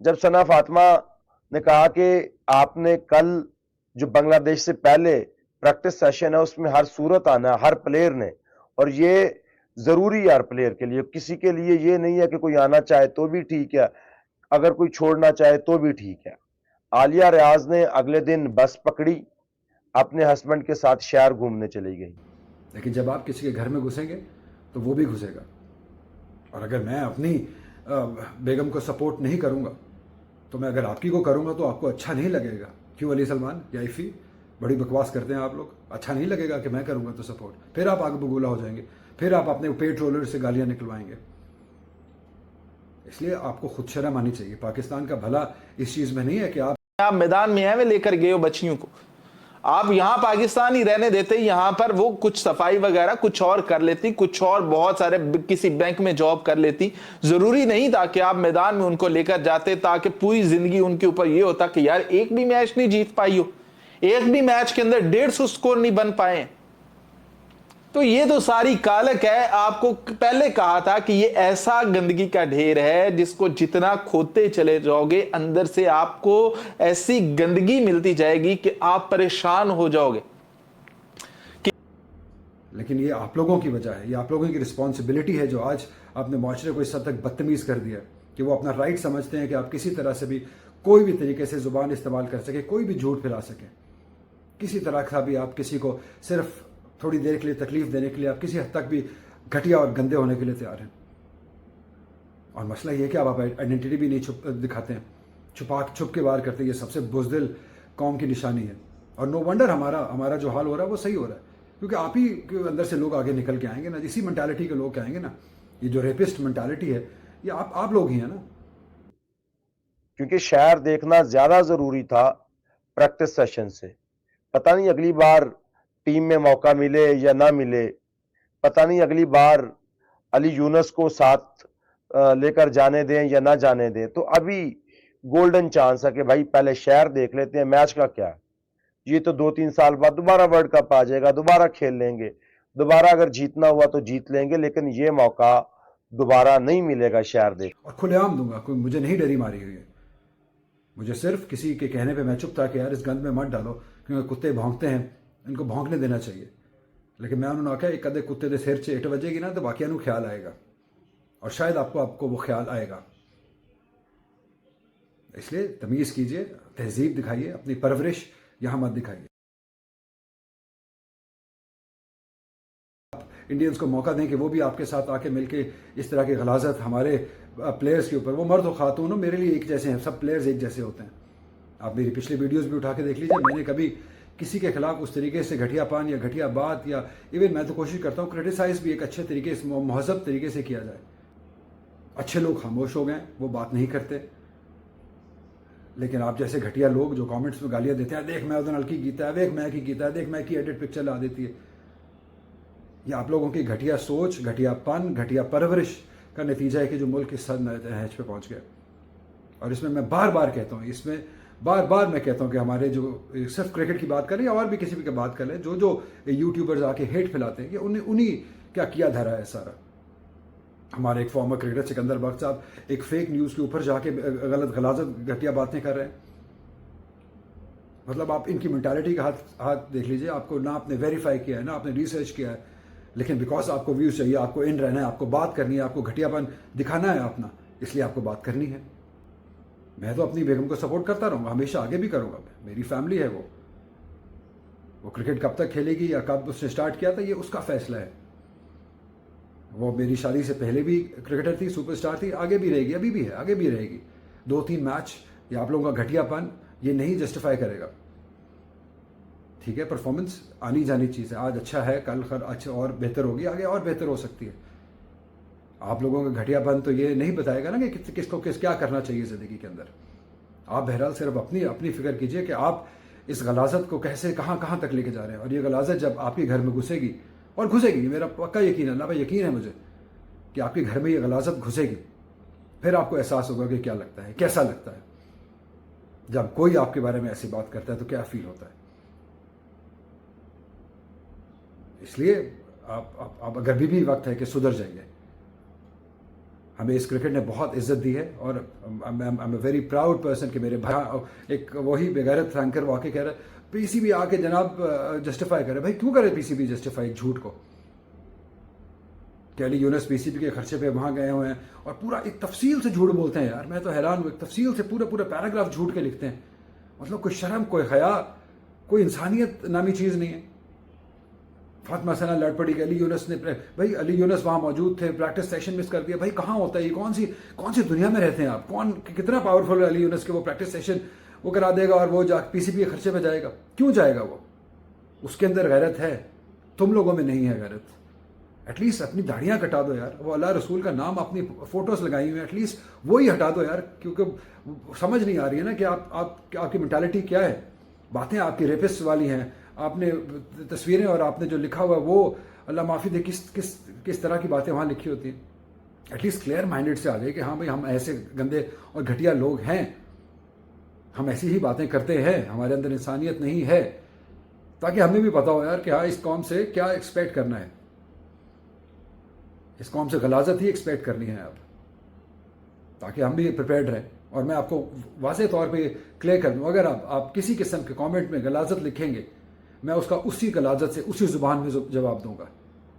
جب ثنا فاطمہ نے کہا کہ آپ نے کل جو بنگلہ دیش سے پہلے پریکٹس سیشن ہے اس میں ہر صورت آنا ہے ہر پلیئر نے, اور یہ ضروری ہے ہر پلیئر کے لیے, کسی کے لیے یہ نہیں ہے کہ کوئی آنا چاہے تو بھی ٹھیک ہے, اگر کوئی چھوڑنا چاہے تو بھی ٹھیک ہے. عالیہ ریاض نے اگلے دن بس پکڑی, اپنے ہسبینڈ کے ساتھ شہر گھومنے چلی گئی. لیکن جب آپ کسی کے گھر میں گھسیں گے تو وہ بھی گھسے گا, اور اگر میں اپنی بیگم کو سپورٹ نہیں کروں گا تو میں اگر آپ کی کو کروں گا تو آپ کو اچھا نہیں لگے گا. کیوں علی سلمان یا ایفی, بڑی بکواس کرتے ہیں آپ لوگ. اچھا نہیں لگے گا کہ میں کروں گا تو سپورٹ, پھر آپ آگے بگولا ہو جائیں گے, پھر آپ اپنے پیٹ رولر سے گالیاں نکلوائیں گے. اس لیے آپ کو خود شرم آنی چاہیے. پاکستان کا بھلا اس چیز میں نہیں ہے کہ آپ میدان میں ہیں وہ لے کر گئے ہو بچیوں کو, آپ یہاں پاکستان ہی رہنے دیتے, یہاں پر وہ کچھ صفائی وغیرہ کچھ اور کر لیتی, کچھ اور بہت سارے کسی بینک میں جاب کر لیتی. ضروری نہیں تھا کہ آپ میدان میں ان کو لے کر جاتے تاکہ پوری زندگی ان کے اوپر یہ ہوتا کہ یار ایک بھی میچ نہیں جیت پائی ہو, ایک بھی میچ کے اندر 150 سکور نہیں بن پائے. تو یہ تو ساری کالک ہے. آپ کو پہلے کہا تھا کہ یہ ایسا گندگی کا ڈھیر ہے جس کو جتنا کھودتے چلے جاؤ گے اندر سے آپ کو ایسی گندگی ملتی جائے گی کہ آپ پریشان ہو جاؤ گے. لیکن یہ آپ لوگوں کی وجہ ہے, یہ آپ لوگوں کی رسپانسبلٹی ہے جو آج آپ نے معاشرے کو اس حد تک بدتمیز کر دیا کہ وہ اپنا رائٹ سمجھتے ہیں کہ آپ کسی طرح سے بھی کوئی بھی طریقے سے زبان استعمال کر سکے, کوئی بھی جھوٹ پھیلا سکے, کسی طرح کا بھی آپ کسی کو صرف تھوڑی دیر کے لیے تکلیف دینے کے لیے آپ کسی حد تک بھی گھٹیا اور گندے ہونے کے لیے تیار ہیں. اور مسئلہ یہ ہے کہ آپ آئیڈینٹی بھی نہیں دکھاتے ہیں, چھپ کے وار کرتے ہیں. یہ سب سے بزدل قوم کی نشانی ہے, اور نو ونڈر ہمارا جو حال ہو رہا ہے وہ صحیح ہو رہا ہے, کیونکہ آپ ہی کے اندر سے لوگ آگے نکل کے آئیں گے نا, اسی مینٹالٹی کے لوگ آئیں گے نا. یہ جو ریپسٹ مینٹالٹی ہے یہ آپ لوگ ہی ہیں نا. کیونکہ شہر دیکھنا زیادہ ضروری تھا پریکٹس سیشن سے. پتہ نہیں اگلی بار ٹیم میں موقع ملے یا نہ ملے, پتہ نہیں اگلی بار علی یونس کو ساتھ لے کر جانے دیں یا نہ جانے دیں. تو ابھی گولڈن چانس ہے کہ بھائی پہلے شہر دیکھ لیتے ہیں. میچ کا کیا, یہ تو 2-3 سال بعد دوبارہ ورلڈ کپ آ جائے گا, دوبارہ کھیل لیں گے, دوبارہ اگر جیتنا ہوا تو جیت لیں گے, لیکن یہ موقع دوبارہ نہیں ملے گا شہر دیکھ. اور کھلے عام دوں گا, کوئی مجھے نہیں ڈری ماری ہوئی ہے. مجھے صرف کسی کے کہنے پہ میں چپ تھا کہ یار اس گند میں مت ڈالو کیونکہ کتے بھونکتے ہیں, ان کو بھونکنے دینا چاہیے. لیکن میں انہوں نے کہا ایک ادے کتے دے سر 'چ اٹ بجے گی نا تو باقیوں کو خیال آئے گا, اور شاید آپ کو وہ خیال آئے گا. اس لیے تمیز کیجئے, تہذیب دکھائیے, اپنی پرورش یہاں مت دکھائیے. انڈینز کو موقع دیں کہ وہ بھی آپ کے ساتھ آ کے مل کے اس طرح کی غلاظت ہمارے پلیئرز کے اوپر, وہ مرد و خاتون ہو میرے لیے ایک جیسے ہیں, سب پلیئرز ایک جیسے ہوتے ہیں. آپ میری پچھلی ویڈیوز بھی اٹھا کے دیکھ لیجیے, میں نے کبھی کسی کے خلاف اس طریقے سے گھٹیا پان یا گھٹیا بات, یا ایون میں تو کوشش کرتا ہوں کرٹیسائز بھی ایک اچھے طریقے سے مہذب طریقے سے کیا جائے. اچھے لوگ خاموش ہو گئے, وہ بات نہیں کرتے. لیکن آپ جیسے گھٹیا لوگ جو کامنٹس میں گالیاں دیتے ہیں, دیکھ میں ادھر کی گیتا ہے, دیکھ میں کی گیتا ہے, دیکھ میں کی ایڈٹ پکچر لا دیتی ہے, یہ آپ لوگوں کی گھٹیا سوچ, گھٹیا پن, گھٹیا پرورش کا نتیجہ ہے کہ جو ملک اس نہج پہ پہنچ گیا. اور اس میں میں بار بار کہتا ہوں, اس میں بار بار میں کہتا ہوں کہ ہمارے جو صرف کرکٹ کی بات کریں یا اور بھی کسی بھی کی بات کر لیں, جو یوٹیوبرز آ کے ہیٹ پھیلاتے ہیں کہ انہیں کیا کیا دھرا ہے سارا. ہمارے ایک فارمر کرکٹر سکندر بخت صاحب ایک فیک نیوز کے اوپر جا کے غلط غلاظت گھٹیا باتیں کر رہے ہیں. مطلب آپ ان کی مینٹالٹی کا ہاتھ دیکھ لیجئے. آپ کو نہ آپ نے ویریفائی کیا ہے, نہ آپ نے ریسرچ کیا ہے, لیکن بیکاز آپ کو ویوز چاہیے, آپ کو ان رہنا ہے, آپ کو بات کرنی ہے, آپ کو گھٹیا پن دکھانا ہے اپنا, اس لیے آپ کو بات کرنی ہے. میں تو اپنی بیگم کو سپورٹ کرتا رہوں گا, ہمیشہ آگے بھی کروں گا. میری فیملی ہے, وہ کرکٹ کب تک کھیلے گی یا کب اس نے اسٹارٹ کیا تھا یہ اس کا فیصلہ ہے. وہ میری شادی سے پہلے بھی کرکٹر تھی, سپر اسٹار تھی, آگے بھی رہے گی, ابھی بھی ہے, آگے بھی رہے گی. 2-3 میچ یا آپ لوگوں کا گھٹیا پن یہ نہیں جسٹیفائی کرے گا. ٹھیک ہے, پرفارمنس آنی جانی چیز ہے. آج اچھا ہے, کل اچھا اور بہتر ہوگی, آگے اور بہتر ہو سکتی ہے. آپ لوگوں کا گھٹیا پن تو یہ نہیں بتائے گا نا کہ کس کو کیا کرنا چاہیے زندگی کے اندر. آپ بہرحال صرف اپنی فکر کیجئے کہ آپ اس غلاظت کو کیسے کہاں تک لے کے جا رہے ہیں. اور یہ غلاظت جب آپ کے گھر میں گھسے گی, اور گھسے گی, میرا پکا یقین ہے, اللہ بھائی یقین ہے مجھے کہ آپ کے گھر میں یہ غلاظت گھسے گی, پھر آپ کو احساس ہوگا کہ کیا لگتا ہے, کیسا لگتا ہے جب کوئی آپ کے بارے میں ایسی بات کرتا ہے تو کیا فیل ہوتا ہے. اس لیے آپ اگر بھی وقت ہے کہ سدھر جائیے. ہمیں اس کرکٹ نے بہت عزت دی ہے اور I'm a very proud person کہ میرے بھائی ایک وہی بغیرت اینکر واقع کہہ رہا ہے پی سی بی آ کے جناب جسٹیفائی کرے. بھائی کیوں کرے پی سی بی جسٹیفائی جھوٹ کو؟ کہ علی یونس پی سی بی کے خرچے پہ وہاں گئے ہوئے ہیں اور پورا ایک تفصیل سے جھوٹ بولتے ہیں یار. میں تو حیران ہوں, ایک تفصیل سے پورے پیراگراف جھوٹ کے لکھتے ہیں. مطلب کوئی شرم, کوئی حیا, کوئی انسانیت نامی چیز نہیں ہے. فاطمہ ثنا لڑ پڑی کہ علی یونس نے, بھائی علی یونس وہاں موجود تھے, پریکٹس سیشن مس کر دیا. بھائی کہاں ہوتا ہے یہ؟ کون سی دنیا میں رہتے ہیں آپ؟ کتنا پاورفل ہے علی یونس کہ وہ پریکٹس سیشن وہ کرا دے گا اور وہ جا پی سی بی کے خرچے پہ جائے گا؟ کیوں جائے گا وہ؟ اس کے اندر غیرت ہے, تم لوگوں میں نہیں ہے غیرت. ایٹ لیسٹ اپنی داڑیاں کٹا دو یار. وہ اللہ رسول کا نام اپنی فوٹوز لگائی ہوئی ہیں, ایٹ لیسٹ وہی ہٹا دو یار. کیونکہ سمجھ نہیں آ رہی ہے نا کہ آپ کی مینٹالٹی کیا ہے. باتیں آپ کی ریپسٹ والی ہیں, آپ نے تصویریں اور آپ نے جو لکھا ہوا وہ اللہ معافی دے کس طرح کی باتیں وہاں لکھی ہوتی ہیں. ایٹ لیسٹ کلیئر مائنڈیڈ سے آ جائے کہ ہاں بھائی ہم ایسے گندے اور گھٹیا لوگ ہیں, ہم ایسی ہی باتیں کرتے ہیں, ہمارے اندر انسانیت نہیں ہے, تاکہ ہمیں بھی پتا ہو یار کہ ہاں اس قوم سے کیا ایکسپیکٹ کرنا ہے. اس قوم سے غلاظت ہی ایکسپیکٹ کرنی ہے اب, تاکہ ہم بھی پریپیئرڈ رہیں. اور میں آپ کو واضح طور پہ کلیئر کر دوں, اگر آپ کسی قسم کے کامنٹ میں غلاظت لکھیں گے, میں اس کا اسی غلاظت سے اسی زبان میں جواب دوں گا.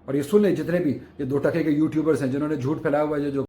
اور یہ سن لیں جتنے بھی یہ 2 ٹکے کے یوٹیوبرز ہیں جنہوں نے جھوٹ پھیلایا ہوا ہے, جو